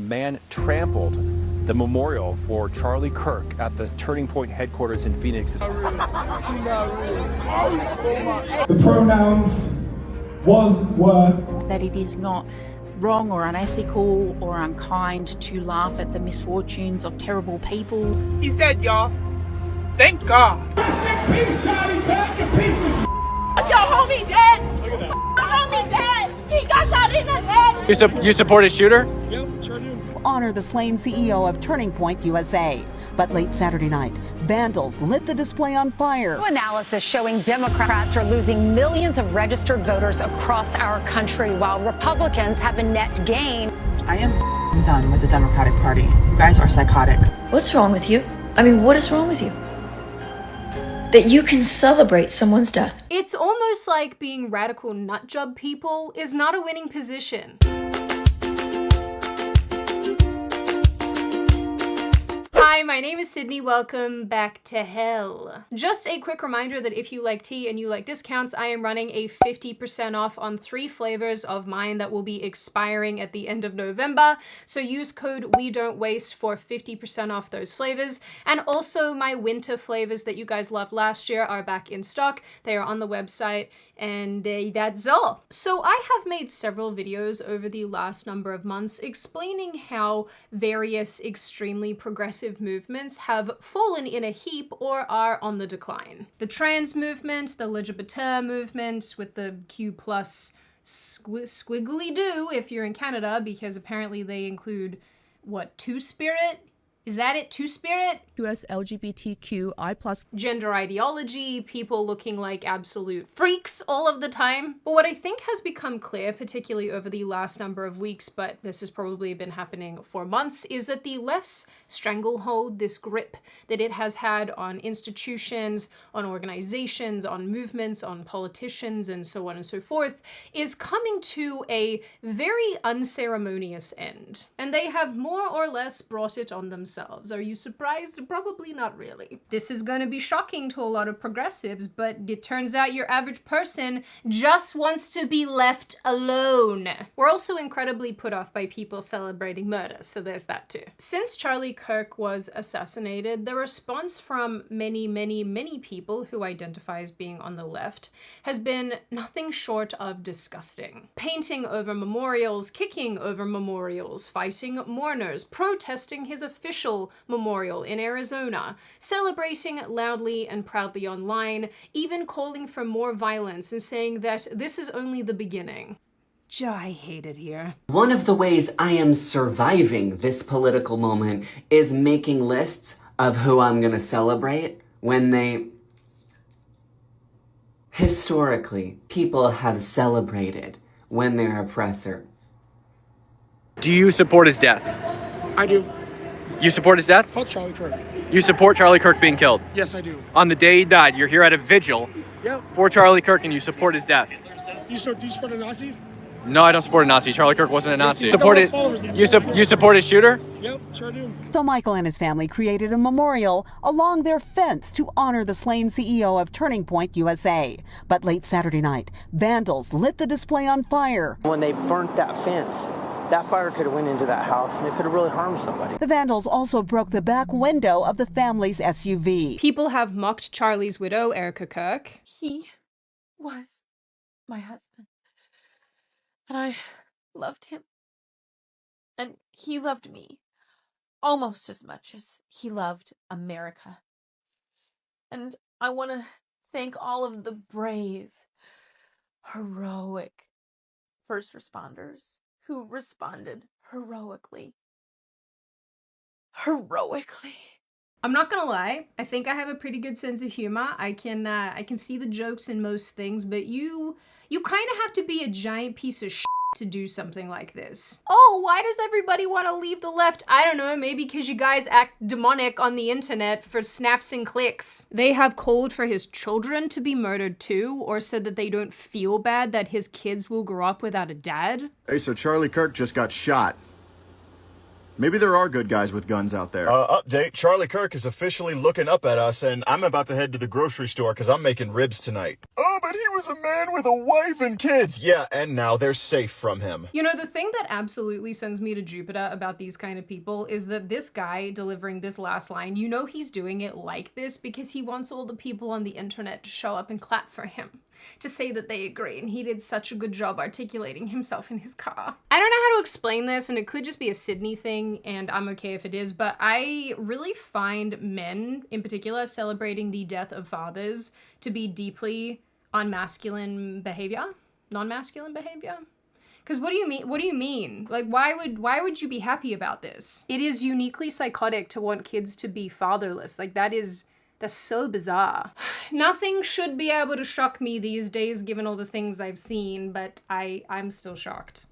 man trampled the memorial for Charlie Kirk at the Turning Point headquarters in Phoenix. The pronouns were. That it is not wrong or unethical or unkind to laugh at the misfortunes of terrible people. He's dead, y'all. Thank God. Rest in peace, Charlie Kirk, you piece of shit. Your homie dead. Your homie dead. He got shot in the head. You support a shooter? Yep, sure do. Honor the slain CEO of Turning Point USA. But late Saturday night, vandals lit the display on fire. Analysis showing Democrats are losing millions of registered voters across our country, while Republicans have a net gain. I am done with the Democratic Party. You guys are psychotic. What's wrong with you? I mean, what is wrong with you? That you can celebrate someone's death. It's almost like being radical nutjob people is not a winning position. Hi, my name is Sydney. Welcome back to hell. Just a quick reminder that if you like tea and you like discounts, I am running a 50% off on 3 flavors of mine that will be expiring at the end of November. So use code WeDon'tWaste for 50% off those flavors. And also my winter flavors that you guys loved last year are back in stock. They are on the website. And that's all. So I have made several videos over the last number of months explaining how various extremely progressive movements have fallen in a heap or are on the decline. The trans movement, the LGBT movement with the Q plus squiggly do if you're in Canada, because apparently they include, what, Two-Spirit? Is that it? Two-Spirit? US LGBTQI+. Gender ideology, people looking like absolute freaks all of the time. But what I think has become clear, particularly over the last number of weeks, but this has probably been happening for months, is that the left's stranglehold, this grip that it has had on institutions, on organizations, on movements, on politicians, and so on and so forth, is coming to a very unceremonious end. And they have more or less brought it on themselves. Are you surprised? Probably not really. This is going to be shocking to a lot of progressives, but it turns out your average person just wants to be left alone. We're also incredibly put off by people celebrating murder, so there's that too. Since Charlie Kirk was assassinated, the response from many people who identify as being on the left has been nothing short of disgusting. Painting over memorials, kicking over memorials, fighting mourners, protesting his official memorial in Arizona, celebrating loudly and proudly online, even calling for more violence and saying that this is only the beginning. I hate it here. One of the ways I am surviving this political moment is making lists of who I'm gonna celebrate when they... Historically, people have celebrated when their oppressor. Do you support his death? I do. You support his death? Fuck Charlie Kirk. You support Charlie Kirk being killed? Yes, I do. On the day he died, you're here at a vigil for Charlie Kirk and you support his death. Do you support a Nazi? No, I don't support a Nazi. Charlie Kirk wasn't a Nazi. You support his shooter? Yep, sure do. So Michael and his family created a memorial along their fence to honor the slain CEO of Turning Point USA. But late Saturday night, vandals lit the display on fire. When they burnt that fence, that fire could have went into that house and it could have really harmed somebody. The vandals also broke the back window of the family's SUV. People have mocked Charlie's widow, Erica Kirk. He was my husband. And I loved him. And he loved me almost as much as he loved America. And I want to thank all of the brave, heroic first responders who responded heroically. I'm not gonna lie, I think I have a pretty good sense of humor. I can see the jokes in most things, but you kind of have to be a giant piece of shit to do something like this. Oh, why does everybody want to leave the left? I don't know, maybe because you guys act demonic on the internet for snaps and clicks. They have called for his children to be murdered too, or said that they don't feel bad that his kids will grow up without a dad. Hey, so Charlie Kirk just got shot. Maybe there are good guys with guns out there. Update. Charlie Kirk is officially looking up at us, and I'm about to head to the grocery store because I'm making ribs tonight. Oh, but he was a man with a wife and kids. Yeah, and now they're safe from him. You know, the thing that absolutely sends me to Jupiter about these kind of people is that this guy delivering this last line, you know he's doing it like this because he wants all the people on the internet to show up and clap for him, to say that they agree, and he did such a good job articulating himself in his car. I don't know how to explain this, and it could just be a Sydney thing, and I'm okay if it is, but I really find men, in particular, celebrating the death of fathers to be deeply unmasculine behavior, non-masculine behavior. Because what do you mean? What do you mean? Like, why would you be happy about this? It is uniquely psychotic to want kids to be fatherless. Like, that's so bizarre. Nothing should be able to shock me these days, given all the things I've seen, but I'm still shocked.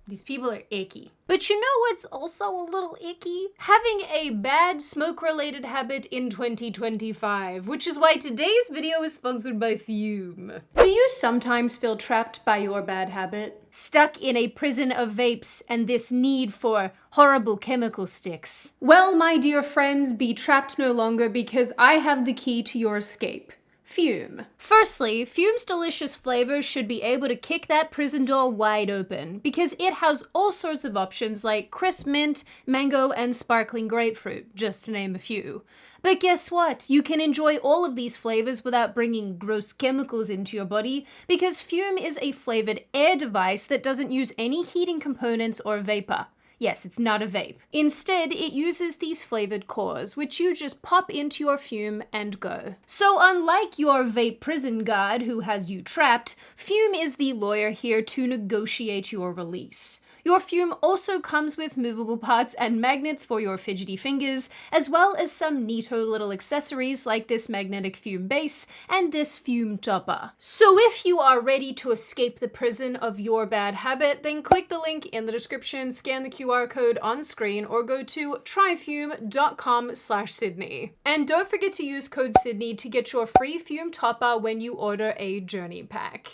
These people are icky. But you know what's also a little icky? Having a bad smoke-related habit in 2025, which is why today's video is sponsored by Fume. Do you sometimes feel trapped by your bad habit? Stuck in a prison of vapes and this need for horrible chemical sticks? Well, my dear friends, be trapped no longer because I have the key to your escape. Fume. Firstly, Fume's delicious flavors should be able to kick that prison door wide open because it has all sorts of options like crisp mint, mango, and sparkling grapefruit, just to name a few. But guess what? You can enjoy all of these flavors without bringing gross chemicals into your body because Fume is a flavored air device that doesn't use any heating components or vapor. Yes, it's not a vape. Instead, it uses these flavored cores, which you just pop into your Fume and go. So unlike your vape prison guard who has you trapped, Fume is the lawyer here to negotiate your release. Your Fume also comes with movable parts and magnets for your fidgety fingers, as well as some neato little accessories like this magnetic Fume base and this Fume topper. So if you are ready to escape the prison of your bad habit, then click the link in the description, scan the QR code on screen, or go to tryfume.com/Sydney. And don't forget to use code Sydney to get your free Fume topper when you order a journey pack.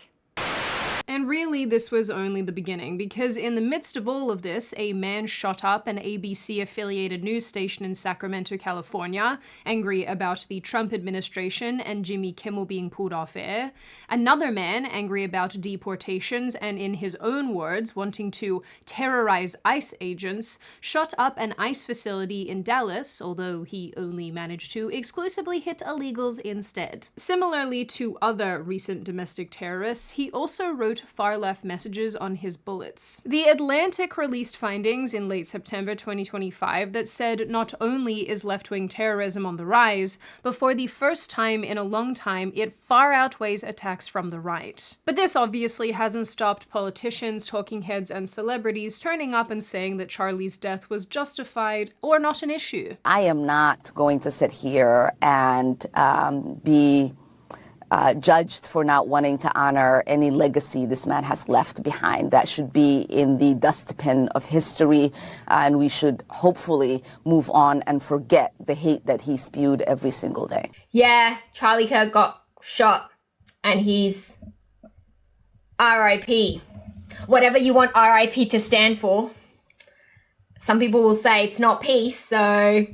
And really, this was only the beginning, because in the midst of all of this, a man shot up an ABC-affiliated news station in Sacramento, California, angry about the Trump administration and Jimmy Kimmel being pulled off air. Another man, angry about deportations and, in his own words, wanting to terrorize ICE agents, shot up an ICE facility in Dallas, although he only managed to exclusively hit illegals instead. Similarly to other recent domestic terrorists, he also wrote far-left messages on his bullets. The Atlantic released findings in late September 2025 that said not only is left-wing terrorism on the rise, but for the first time in a long time, it far outweighs attacks from the right. But this obviously hasn't stopped politicians, talking heads, and celebrities turning up and saying that Charlie's death was justified or not an issue. I am not going to sit here and be judged for not wanting to honor any legacy this man has left behind. That should be in the dustbin of history, and we should hopefully move on and forget the hate that he spewed every single day. Yeah, Charlie Kirk got shot, and he's RIP. Whatever you want RIP to stand for. Some people will say it's not peace, so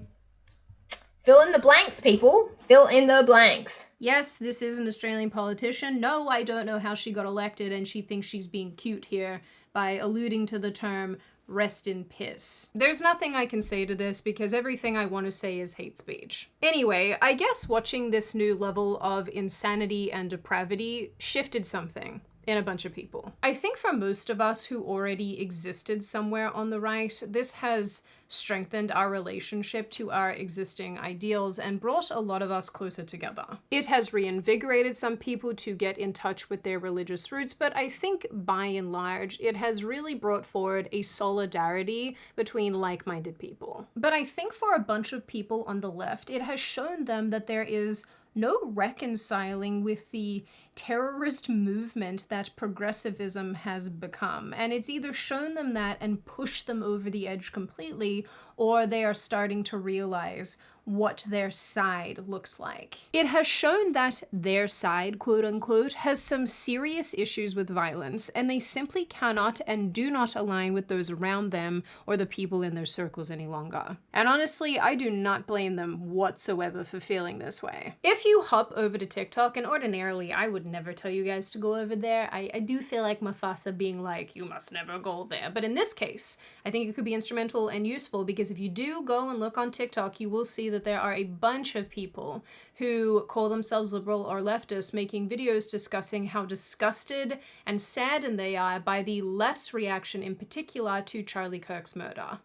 fill in the blanks, people. Fill in the blanks. Yes, this is an Australian politician. No, I don't know how she got elected, and she thinks she's being cute here by alluding to the term rest in piss. There's nothing I can say to this because everything I want to say is hate speech. Anyway, I guess watching this new level of insanity and depravity shifted something in a bunch of people. I think for most of us who already existed somewhere on the right, this has strengthened our relationship to our existing ideals and brought a lot of us closer together. It has reinvigorated some people to get in touch with their religious roots, but I think by and large, it has really brought forward a solidarity between like-minded people. But I think for a bunch of people on the left, it has shown them that there is no reconciling with the terrorist movement that progressivism has become. And it's either shown them that and pushed them over the edge completely, or they are starting to realize what their side looks like. It has shown that their side, quote unquote, has some serious issues with violence, and they simply cannot and do not align with those around them or the people in their circles any longer. And honestly, I do not blame them whatsoever for feeling this way. If you hop over to TikTok, and ordinarily I would never tell you guys to go over there, I do feel like Mufasa being like, you must never go there. But in this case, I think it could be instrumental and useful, because if you do go and look on TikTok, you will see that there are a bunch of people who call themselves liberal or leftist making videos discussing how disgusted and saddened they are by the left's reaction in particular to Charlie Kirk's murder.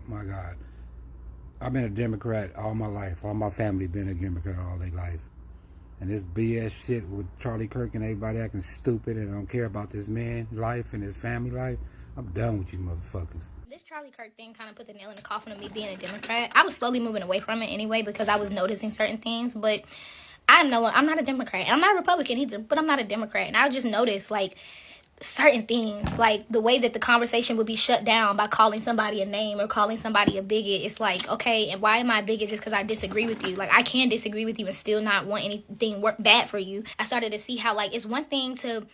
My God. I've been a Democrat all my life. All my family been a Democrat all their life. And this BS shit with Charlie Kirk and everybody acting stupid and don't care about this man's life and his family life, I'm done with you motherfuckers. This Charlie Kirk thing kind of put the nail in the coffin of me being a Democrat. I was slowly moving away from it anyway because I was noticing certain things, but I know I'm not a Democrat. I'm not a Republican either, but I'm not a Democrat. And I just noticed, like, certain things, like the way that the conversation would be shut down by calling somebody a name or calling somebody a bigot. It's like, okay, and why am I a bigot just because I disagree with you? Like, I can disagree with you and still not want anything bad for you. I started to see how, like, it's one thing to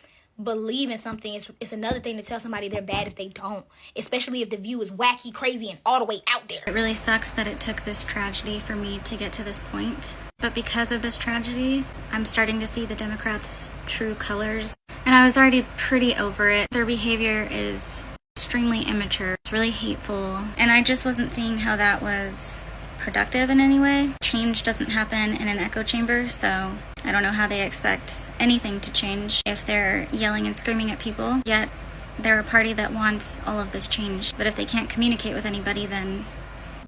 believe in something, it's another thing to tell somebody they're bad if they don't, especially if the view is wacky, crazy, and all the way out there. It really sucks that it took this tragedy for me to get to this point. But because of this tragedy, I'm starting to see the Democrats' true colors. And I was already pretty over it. Their behavior is extremely immature. It's really hateful. And I just wasn't seeing how that was productive in any way. Change doesn't happen in an echo chamber, so I don't know how they expect anything to change if they're yelling and screaming at people. Yet they're a party that wants all of this change. But if they can't communicate with anybody, then...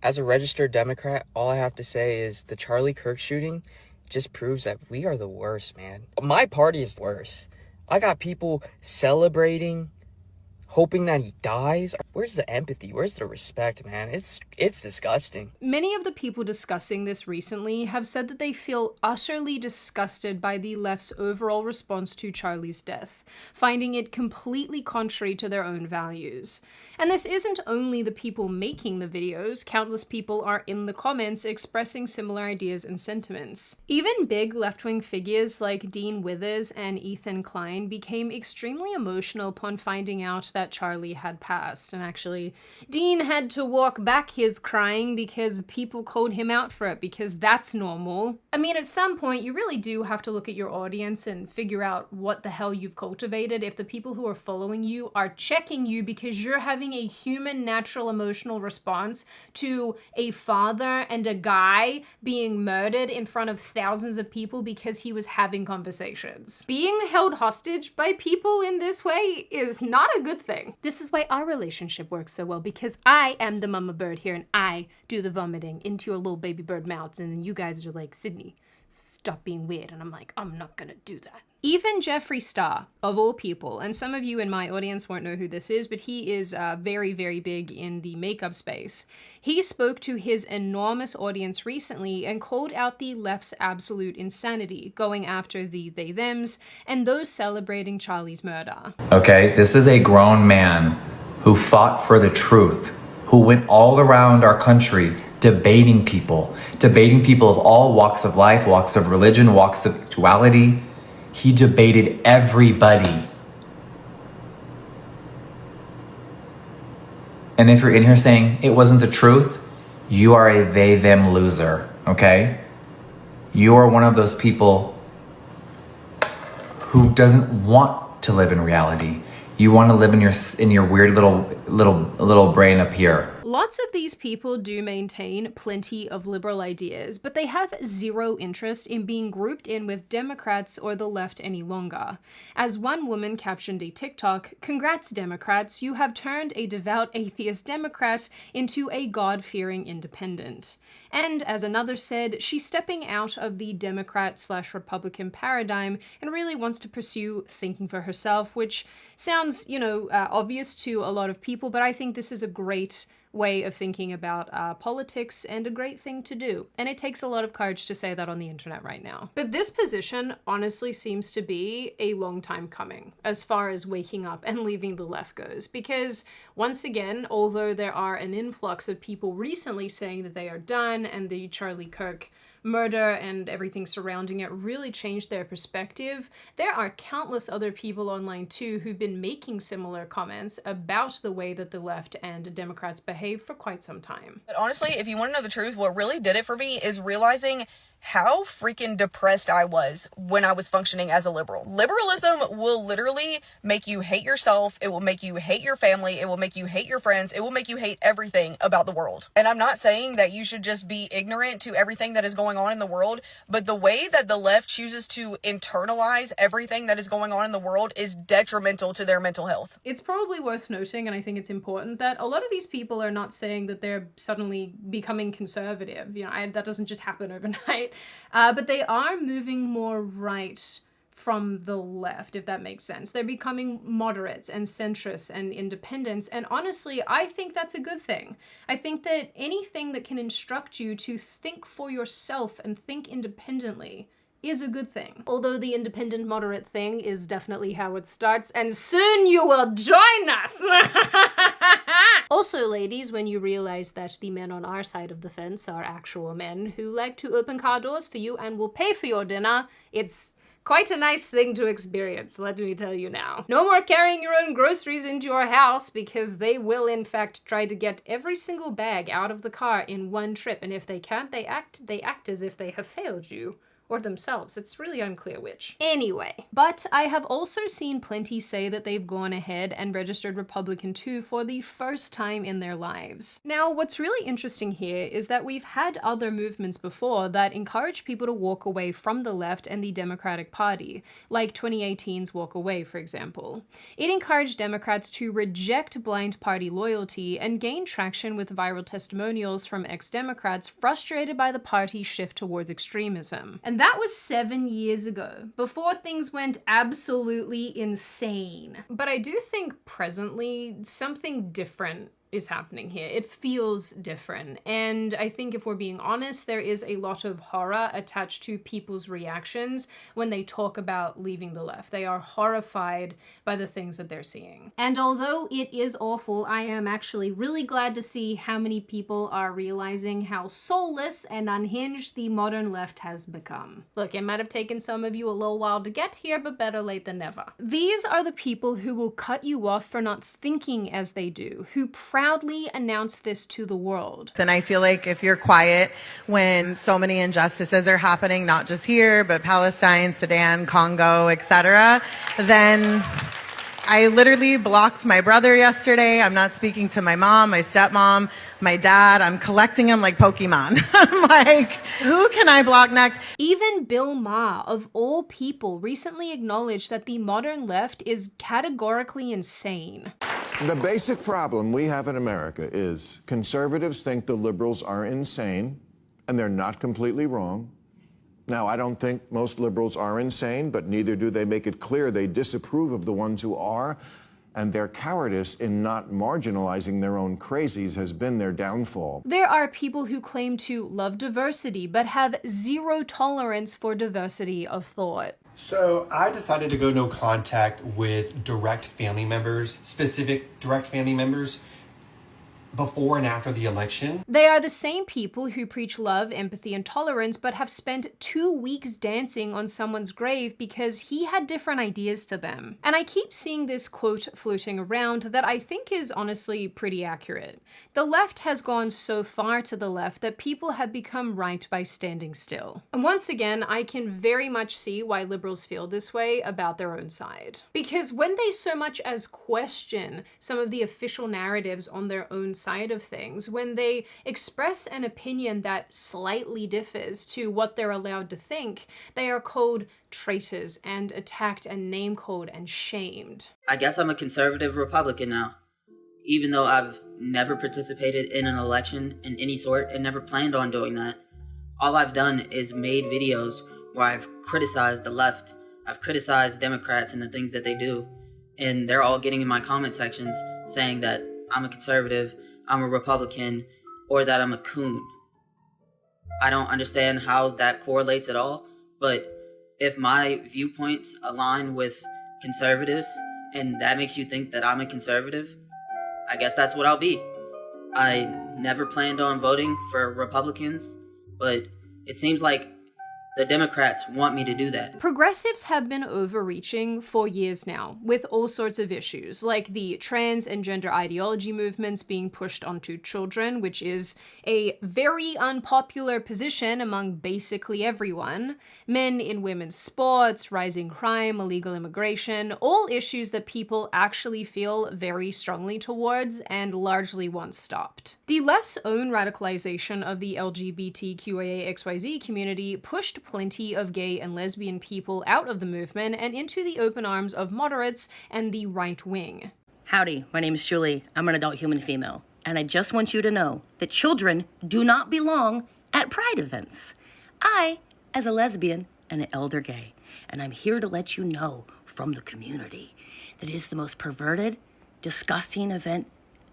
As a registered Democrat, all I have to say is the Charlie Kirk shooting just proves that we are the worst, man. My party is worse. I got people celebrating, hoping that he dies. Where's the empathy? Where's the respect, man? It's disgusting. Many of the people discussing this recently have said that they feel utterly disgusted by the left's overall response to Charlie's death, finding it completely contrary to their own values. And this isn't only the people making the videos, countless people are in the comments expressing similar ideas and sentiments. Even big left-wing figures like Dean Withers and Ethan Klein became extremely emotional upon finding out that Charlie had passed. And actually, Dean had to walk back his crying because people called him out for it, because that's normal. I mean, at some point, you really do have to look at your audience and figure out what the hell you've cultivated if the people who are following you are checking you because you're having a human, natural, emotional response to a father and a guy being murdered in front of thousands of people because he was having conversations. Being held hostage by people in this way is not a good thing. This is why our relationship works so well, because I am the mama bird here and I do the vomiting into your little baby bird mouths, and then you guys are like, Sydney, stop being weird, and I'm like, I'm not gonna do that. Even Jeffree Star, of all people, and some of you in my audience won't know who this is, but he is very, very big in the makeup space. He spoke to his enormous audience recently and called out the left's absolute insanity, going after the they-thems and those celebrating Charlie's murder. Okay, this is a grown man who fought for the truth, who went all around our country debating people of all walks of life, walks of religion, walks of sexuality. He debated everybody. And if you're in here saying it wasn't the truth, you are a they-them loser, okay? You are one of those people who doesn't want to live in reality. You want to live in your weird little brain up here. Lots of these people do maintain plenty of liberal ideas, but they have zero interest in being grouped in with Democrats or the left any longer. As one woman captioned a TikTok, "Congrats Democrats, you have turned a devout atheist Democrat into a God-fearing independent." And as another said, she's stepping out of the Democrat/Republican paradigm and really wants to pursue thinking for herself, which sounds, obvious to a lot of people, but I think this is a great way of thinking about politics and a great thing to do. And it takes a lot of courage to say that on the internet right now. But this position honestly seems to be a long time coming as far as waking up and leaving the left goes. Because once again, although there are an influx of people recently saying that they are done and the Charlie Kirk murder and everything surrounding it really changed their perspective, there are countless other people online too who've been making similar comments about the way that the left and Democrats behave for quite some time. But honestly, if you want to know the truth, what really did it for me is realizing how freaking depressed I was when I was functioning as a liberal. Liberalism will literally make you hate yourself. It will make you hate your family. It will make you hate your friends. It will make you hate everything about the world. And I'm not saying that you should just be ignorant to everything that is going on in the world, but the way that the left chooses to internalize everything that is going on in the world is detrimental to their mental health. It's probably worth noting, and I think it's important, that a lot of these people are not saying that they're suddenly becoming conservative. That doesn't just happen overnight. But they are moving more right from the left, if that makes sense. They're becoming moderates and centrists and independents, and honestly, I think that's a good thing. I think that anything that can instruct you to think for yourself and think independently is a good thing. Although the independent moderate thing is definitely how it starts, and soon you will join us! Also, ladies, when you realize that the men on our side of the fence are actual men who like to open car doors for you and will pay for your dinner, it's quite a nice thing to experience, let me tell you now. No more carrying your own groceries into your house, because they will in fact try to get every single bag out of the car in one trip, and if they can't, they act as if they have failed you. Or themselves. It's really unclear which. Anyway, but I have also seen plenty say that they've gone ahead and registered Republican too for the first time in their lives. Now, what's really interesting here is that we've had other movements before that encourage people to walk away from the left and the Democratic Party, like 2018's Walkaway, for example. It encouraged Democrats to reject blind party loyalty and gain traction with viral testimonials from ex-Democrats frustrated by the party's shift towards extremism. And that was 7 years ago, before things went absolutely insane. But I do think presently something different is happening here. It feels different. And I think if we're being honest, there is a lot of horror attached to people's reactions when they talk about leaving the left. They are horrified by the things that they're seeing. And although it is awful, I am actually really glad to see how many people are realizing how soulless and unhinged the modern left has become. Look, it might have taken some of you a little while to get here, but better late than never. These are the people who will cut you off for not thinking as they do, who proudly announce this to the world. And I feel like if you're quiet when so many injustices are happening, not just here, but Palestine, Sudan, Congo, etc., then I literally blocked my brother yesterday. I'm not speaking to my mom, my stepmom, my dad. I'm collecting them like Pokemon. I'm like, who can I block next? Even Bill Maher, of all people, recently acknowledged that the modern left is categorically insane. The basic problem we have in America is conservatives think the liberals are insane, and they're not completely wrong. Now, I don't think most liberals are insane, but neither do they make it clear they disapprove of the ones who are, and their cowardice in not marginalizing their own crazies has been their downfall. There are people who claim to love diversity, but have zero tolerance for diversity of thought. So I decided to go no contact with direct family members, specific direct family members, before and after the election. They are the same people who preach love, empathy, and tolerance, but have spent 2 weeks dancing on someone's grave because he had different ideas to them. And I keep seeing this quote floating around that I think is honestly pretty accurate. The left has gone so far to the left that people have become right by standing still. And once again, I can very much see why liberals feel this way about their own side. Because when they so much as question some of the official narratives on their own side of things, when they express an opinion that slightly differs to what they're allowed to think, they are called traitors and attacked and name-called and shamed. I guess I'm a conservative Republican now, even though I've never participated in an election in any sort and never planned on doing that. All I've done is made videos where I've criticized the left, I've criticized Democrats and the things that they do, and they're all getting in my comment sections saying that I'm a conservative, I'm a Republican or that I'm a coon. I don't understand how that correlates at all, but if my viewpoints align with conservatives and that makes you think that I'm a conservative, I guess that's what I'll be. I never planned on voting for Republicans, but it seems like the Democrats want me to do that. Progressives have been overreaching for years now, with all sorts of issues, like the trans and gender ideology movements being pushed onto children, which is a very unpopular position among basically everyone, men in women's sports, rising crime, illegal immigration, all issues that people actually feel very strongly towards and largely want stopped. The left's own radicalization of the LGBTQIA/XYZ community pushed plenty of gay and lesbian people out of the movement and into the open arms of moderates and the right wing. Howdy, my name is Julie. I'm an adult human female, and I just want you to know that children do not belong at pride events. I, as a lesbian, am an elder gay, and I'm here to let you know from the community that it is the most perverted, disgusting event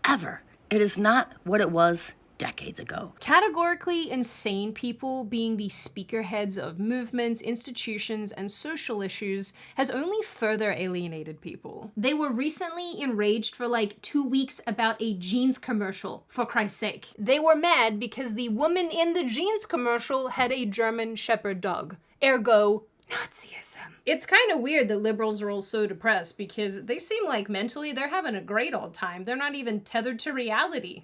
ever. It is not what it was decades ago. Categorically insane people being the speakerheads of movements, institutions, and social issues has only further alienated people. They were recently enraged for like 2 weeks about a jeans commercial, for Christ's sake. They were mad because the woman in the jeans commercial had a German Shepherd dog. Ergo, Nazism. It's kind of weird that liberals are all so depressed because they seem like mentally they're having a great old time. They're not even tethered to reality.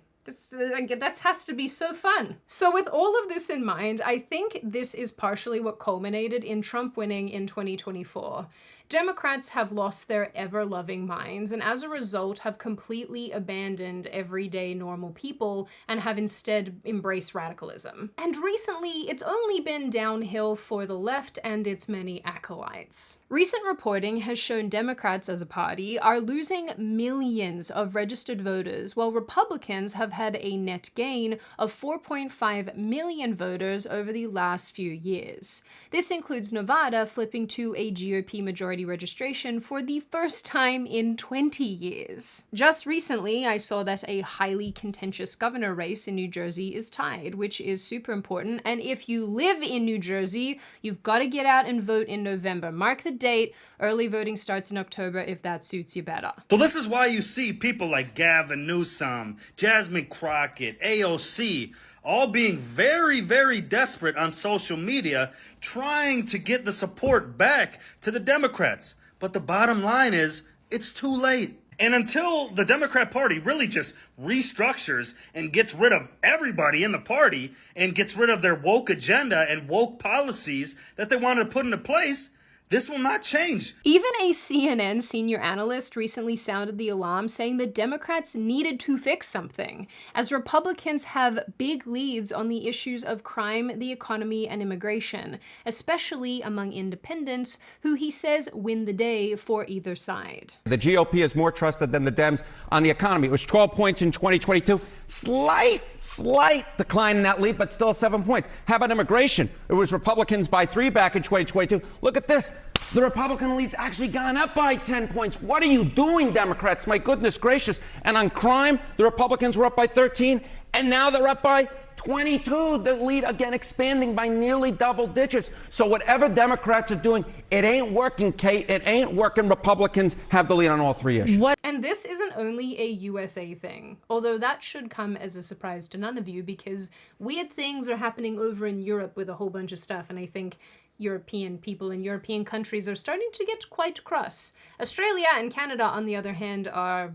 That has to be so fun. So with all of this in mind, I think this is partially what culminated in Trump winning in 2024. Democrats have lost their ever-loving minds and as a result have completely abandoned everyday normal people and have instead embraced radicalism. And recently, it's only been downhill for the left and its many acolytes. Recent reporting has shown Democrats as a party are losing millions of registered voters, while Republicans have had a net gain of 4.5 million voters over the last few years. This includes Nevada flipping to a GOP majority registration for the first time in 20 years. Just recently, I saw that a highly contentious governor race in New Jersey is tied, which is super important. And if you live in New Jersey, you've got to get out and vote in November. Mark the date. Early voting starts in October if that suits you better. So this is why you see people like Gavin Newsom, Jasmine Crockett, AOC, all being very, very desperate on social media, trying to get the support back to the Democrats. But the bottom line is, it's too late. And until the Democrat Party really just restructures and gets rid of everybody in the party and gets rid of their woke agenda and woke policies that they want to put into place, this will not change. Even a CNN senior analyst recently sounded the alarm, saying that Democrats needed to fix something, as Republicans have big leads on the issues of crime, the economy, and immigration, especially among independents, who he says win the day for either side. The GOP is more trusted than the Dems on the economy. It was 12 points in 2022. Slight decline in that lead, but still 7 points. How about immigration? It was Republicans by 3 back in 2022. Look at this. The Republican lead's actually gone up by 10 points. What are you doing, Democrats? My goodness gracious. And on crime, the Republicans were up by 13, and now they're up by 22. The lead, again, expanding by nearly double digits. So whatever Democrats are doing, it ain't working, Kate. It ain't working. Republicans have the lead on all three issues. And this isn't only a USA thing, although that should come as a surprise to none of you because weird things are happening over in Europe with a whole bunch of stuff, and I think European people in European countries are starting to get quite cross. Australia and Canada, on the other hand, are...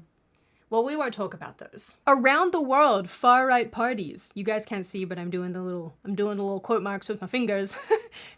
well, we won't talk about those. Around the world, far-right parties. You guys can't see, but I'm doing the little quote marks with my fingers,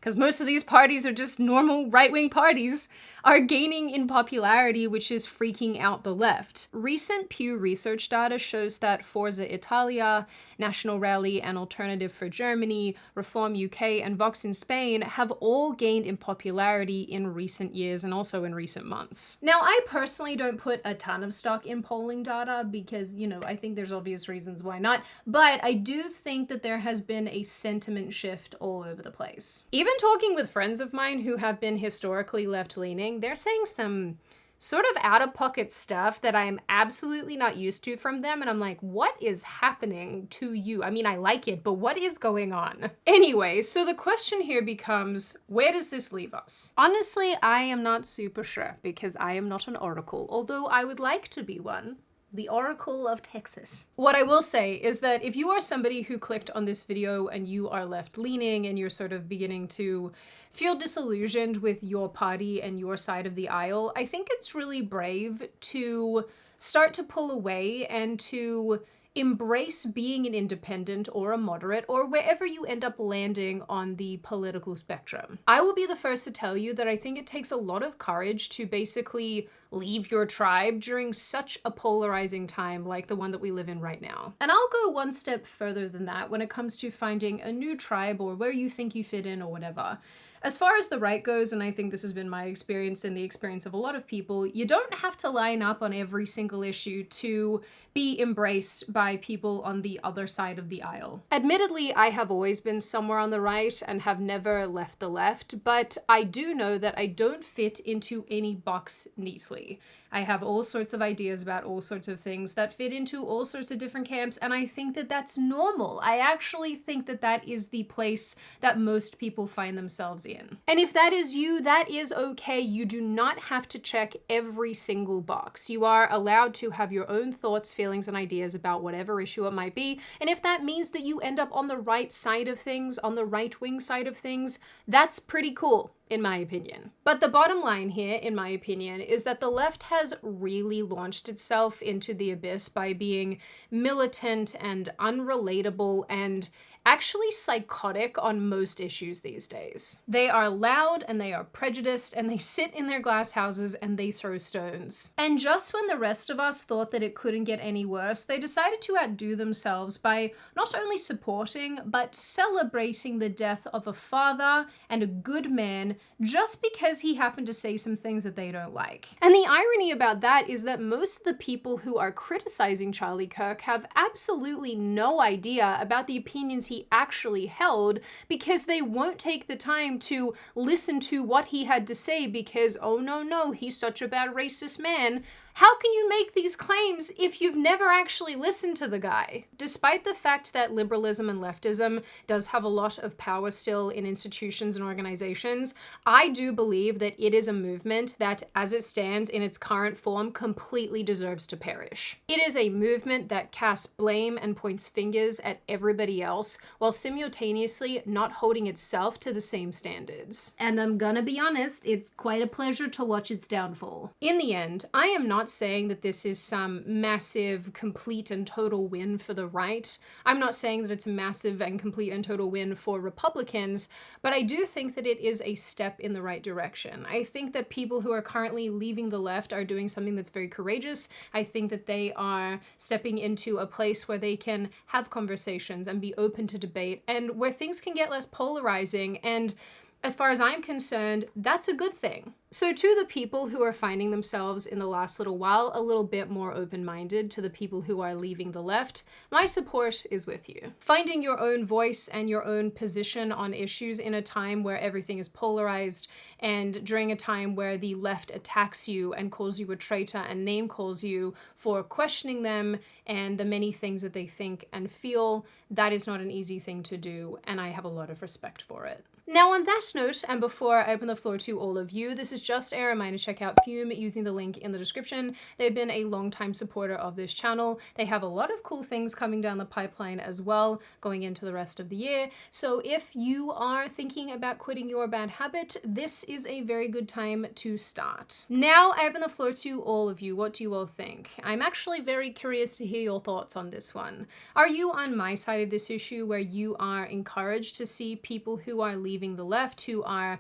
because most of these parties are just normal right-wing parties, are gaining in popularity, which is freaking out the left. Recent Pew Research data shows that Forza Italia, National Rally and Alternative for Germany, Reform UK, and Vox in Spain have all gained in popularity in recent years and also in recent months. Now, I personally don't put a ton of stock in polling data because, you know, I think there's obvious reasons why not, but I do think that there has been a sentiment shift all over the place. Even talking with friends of mine who have been historically left-leaning, they're saying some sort of out-of-pocket stuff that I am absolutely not used to from them, and I'm like, what is happening to you? I mean, I like it, but what is going on? Anyway, so the question here becomes, where does this leave us? Honestly, I am not super sure, because I am not an oracle, although I would like to be one. The Oracle of Texas. What I will say is that if you are somebody who clicked on this video and you are left-leaning and you're sort of beginning to feel disillusioned with your party and your side of the aisle, I think it's really brave to start to pull away and to embrace being an independent or a moderate or wherever you end up landing on the political spectrum. I will be the first to tell you that I think it takes a lot of courage to basically leave your tribe during such a polarizing time like the one that we live in right now. And I'll go one step further than that when it comes to finding a new tribe or where you think you fit in or whatever. As far as the right goes, and I think this has been my experience and the experience of a lot of people, you don't have to line up on every single issue to be embraced by people on the other side of the aisle. Admittedly, I have always been somewhere on the right and have never left the left, but I do know that I don't fit into any box neatly. I have all sorts of ideas about all sorts of things that fit into all sorts of different camps, and I think that that's normal. I actually think that that is the place that most people find themselves in. And if that is you, that is okay. You do not have to check every single box. You are allowed to have your own thoughts, feelings, and ideas about whatever issue it might be, and if that means that you end up on the right side of things, on the right-wing side of things, that's pretty cool, in my opinion. But the bottom line here, in my opinion, is that the left has really launched itself into the abyss by being militant and unrelatable and actually psychotic on most issues these days. They are loud and they are prejudiced and they sit in their glass houses and they throw stones. And just when the rest of us thought that it couldn't get any worse, they decided to outdo themselves by not only supporting, but celebrating the death of a father and a good man just because he happened to say some things that they don't like. And the irony about that is that most of the people who are criticizing Charlie Kirk have absolutely no idea about the opinions he actually held because they won't take the time to listen to what he had to say because, oh no, he's such a bad racist man. How can you make these claims if you've never actually listened to the guy? Despite the fact that liberalism and leftism does have a lot of power still in institutions and organizations, I do believe that it is a movement that, as it stands in its current form, completely deserves to perish. It is a movement that casts blame and points fingers at everybody else while simultaneously not holding itself to the same standards. And I'm gonna be honest, it's quite a pleasure to watch its downfall. In the end, I am not saying that this is some massive, complete and total win for the right. I'm not saying that it's a massive and complete and total win for Republicans, but I do think that it is a step in the right direction. I think that people who are currently leaving the left are doing something that's very courageous. I think that they are stepping into a place where they can have conversations and be open to debate and where things can get less polarizing, and as far as I'm concerned, that's a good thing. So to the people who are finding themselves in the last little while a little bit more open-minded, to the people who are leaving the left, my support is with you. Finding your own voice and your own position on issues in a time where everything is polarized and during a time where the left attacks you and calls you a traitor and name calls you for questioning them and the many things that they think and feel, that is not an easy thing to do, and I have a lot of respect for it. Now on that note, and before I open the floor to all of you, this is just a reminder to check out Fume using the link in the description. They've been a long-time supporter of this channel. They have a lot of cool things coming down the pipeline as well, going into the rest of the year. So if you are thinking about quitting your bad habit, this is a very good time to start. Now I open the floor to all of you. What do you all think? I'm actually very curious to hear your thoughts on this one. Are you on my side of this issue where you are encouraged to see people who are leaving the left, who are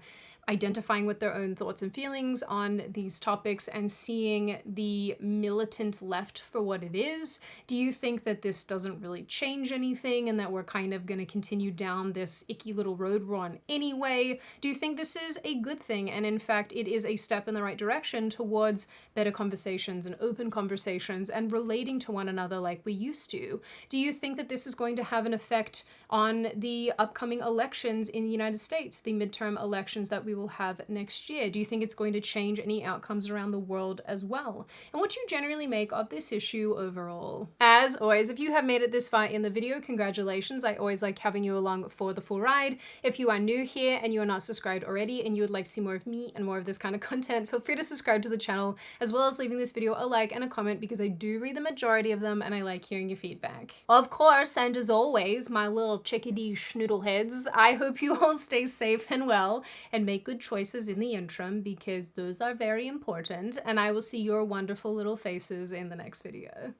identifying with their own thoughts and feelings on these topics and seeing the militant left for what it is? Do you think that this doesn't really change anything and that we're kind of going to continue down this icky little road we're on anyway? Do you think this is a good thing and in fact it is a step in the right direction towards better conversations and open conversations and relating to one another like we used to? Do you think that this is going to have an effect on the upcoming elections in the United States, the midterm elections that we will have next year? Do you think it's going to change any outcomes around the world as well? And what do you generally make of this issue overall? As always, if you have made it this far in the video, congratulations. I always like having you along for the full ride. If you are new here and you are not subscribed already and you would like to see more of me and more of this kind of content, feel free to subscribe to the channel, as well as leaving this video a like and a comment, because I do read the majority of them and I like hearing your feedback. Of course, and as always, my little chickadee schnoodleheads, I hope you all stay safe and well and make good choices in the interim, because those are very important, and I will see your wonderful little faces in the next video.